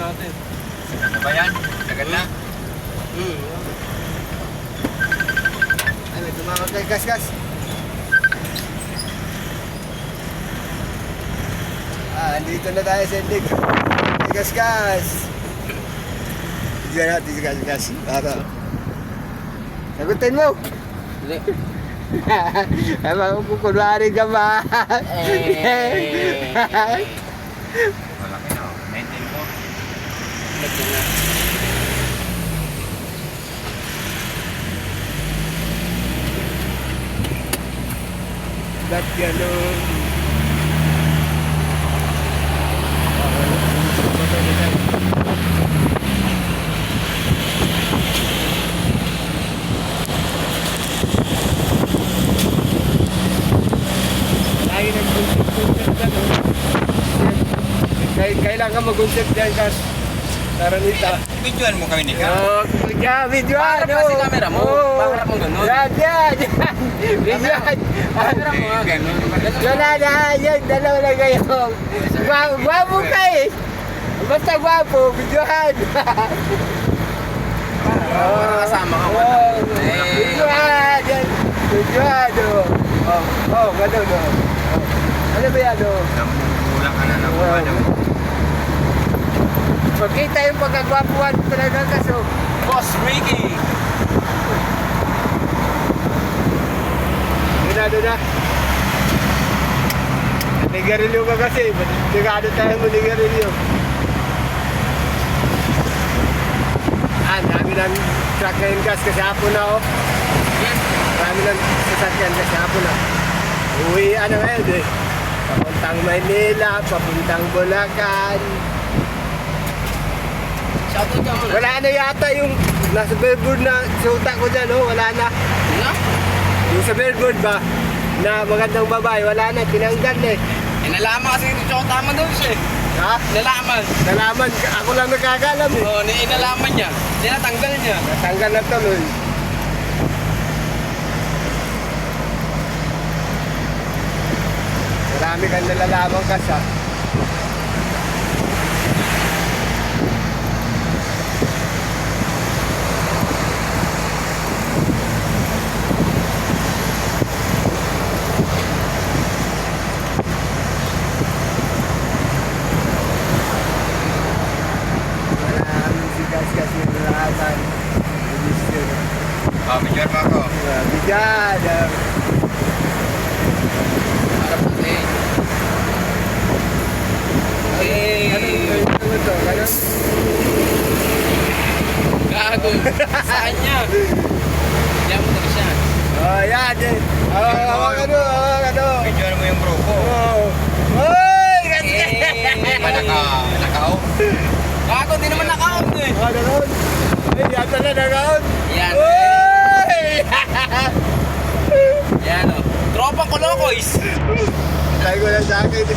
natin. Ano ba yan? Agad na? Ay, may tumakot kay Gas-Gas. Andito na tayo sa endig. Gas-Gas. Diyan natin si Gas-Gas. Para. Sagutin mo. Hindi. Ay, makukunwari ka ba? Malaki na. Maintain mo. Ito na. Ba't gano'n? Lagi nag-concept ka, no? Kailangan mag-concept dyan, Kas. Taranita. Videoan mo kami ni Ka. Yeah, videoan, Bakit kasi camera mo? Bakit mo ganun? Yan. Videoan. Camera mo nga, ganun. Wala na, yan, dalawa na kayo. Gwapo ka eh. Basta gwapo, videoan. Parang kasama ka. Videoan, yan. Videoan, ganun, Ano ba yan, Kulang ka na ng ano. Pagkita yung pagkagwapuan talaga kaso. Boss Ricky! Minado na. Nigarilyo ka kasi. Nagano tayo mo nigarilyo. Dami ng truck ngayon gas kasi hapon na Dami ng sasakyan kasi hapon na. Uwi ngayon eh. Papuntang Maynila, papuntang Bulacan. Shoutout ka muna. Wala na yata yung nasa billboard na suta ko dyan, wala na. Ano? Yung sa billboard ba, na magandang babae, wala na, tinanggal eh. Inalaman kasi ito tsaka tama daw siya eh. Ha? Inalaman. Nalaman, ako lang nakakalam eh. Oo, inalaman niya. Tinatanggal niya. Natanggal na tuloy. Marami kang nalalaman ka sa. Marami si Gas-Gas yung nalalaman. Videoan mo ako. Bigyan. Harap natin. Ano to? Ano? Gago. Saan niya? Diyan mo daw siya. Yan. Ano? Videoan mo yung grupo. Oy! Nakaw? Gago, di naman naka-out eh. Nakaon? Ay, yata na nakaon. Yan. Oy! Yan o. Tropang Kolokoys. Tayo ko lang sa akin.